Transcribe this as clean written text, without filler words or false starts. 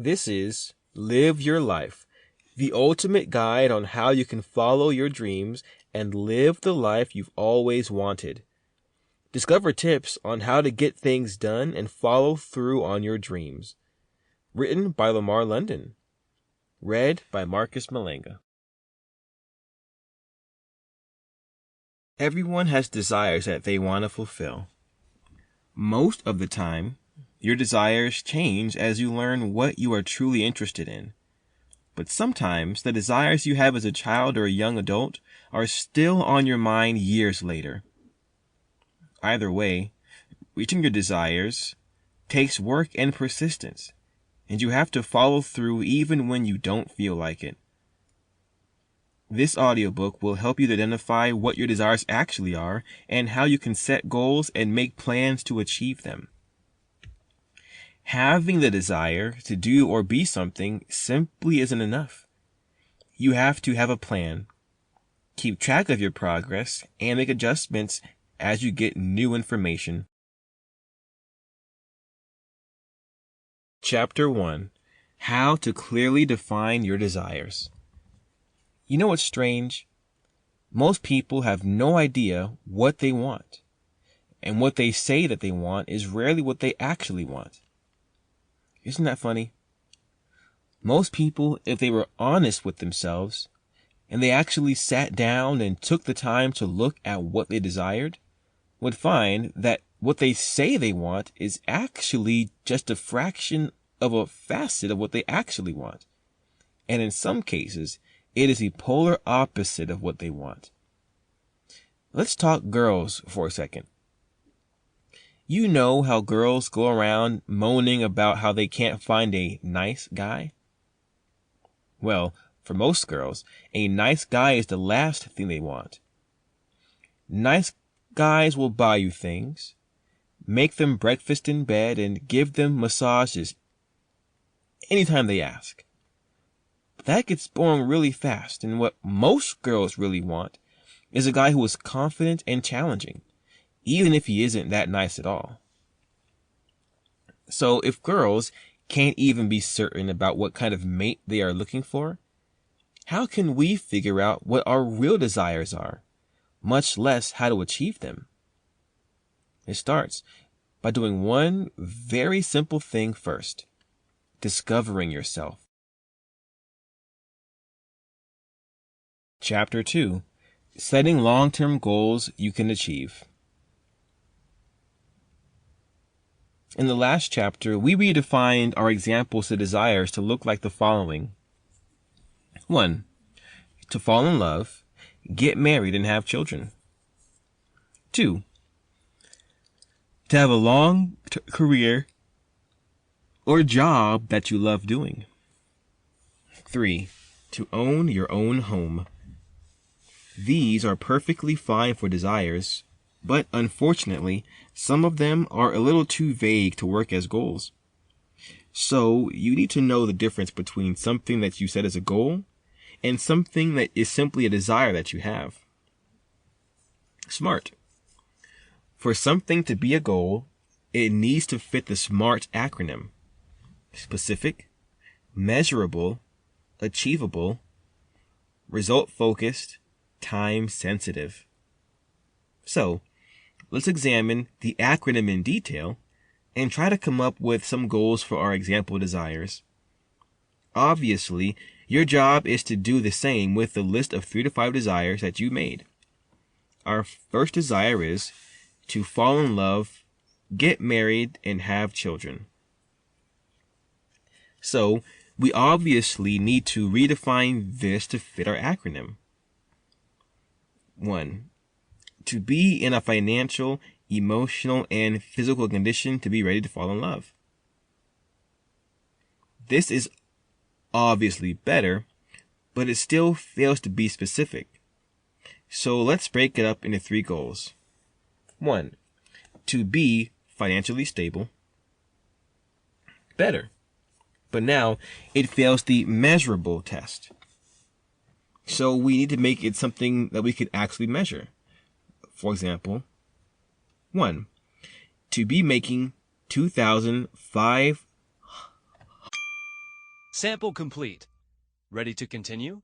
This is Live Your Life, the ultimate guide on how you can follow your dreams and live the life you've always wanted. Discover tips on how to get things done and follow through on your dreams. Written by Lamar London. Read by Marcus Mulenga. Everyone has desires that they want to fulfill. Most of the time, your desires change as you learn what you are truly interested in. But sometimes the desires you have as a child or a young adult are still on your mind years later. Either way, reaching your desires takes work and persistence, and you have to follow through even when you don't feel like it. This audiobook will help you to identify what your desires actually are and how you can set goals and make plans to achieve them. Having the desire to do or be something simply isn't enough. You have to have a plan, keep track of your progress, and make adjustments as you get new information. Chapter 1. How to clearly define your desires. You know what's strange? Most people have no idea what they want, and what they say that they want is rarely what they actually want. Isn't that funny? Most people, if they were honest with themselves, and they actually sat down and took the time to look at what they desired, would find that what they say they want is actually just a fraction of a facet of what they actually want. And in some cases, it is the polar opposite of what they want. Let's talk girls for a second. You know how girls go around moaning about how they can't find a nice guy? Well, for most girls, a nice guy is the last thing they want. Nice guys will buy you things, make them breakfast in bed, and give them massages anytime they ask. That gets boring really fast, and what most girls really want is a guy who is confident and challenging, even if he isn't that nice at all. So if girls can't even be certain about what kind of mate they are looking for, how can we figure out what our real desires are, much less how to achieve them? It starts by doing one very simple thing first: discovering yourself. Chapter 2. Setting long-term goals you can achieve. In the last chapter, we redefined our examples to desires to look like the following. 1. To fall in love, get married, and have children. 2. To have a long career or job that you love doing. 3. To own your own home. These are perfectly fine for desires, but unfortunately, some of them are a little too vague to work as goals. So you need to know the difference between something that you set as a goal and something that is simply a desire that you have. SMART. For something to be a goal, it needs to fit the SMART acronym: specific, measurable, achievable, result-focused, time-sensitive. So, let's examine the acronym in detail and try to come up with some goals for our example desires. Obviously, your job is to do the same with the list of 3 to 5 desires that you made. Our first desire is to fall in love, get married, and have children. So, we obviously need to redefine this to fit our acronym. 1. To be in a financial, emotional, and physical condition to be ready to fall in love. This is obviously better, but it still fails to be specific. So let's break it up into 3 goals. 1. To be financially stable. Better. But now it fails the measurable test. So we need to make it something that we could actually measure. For example, 1. To be making $2,500 Sample complete. Ready to continue?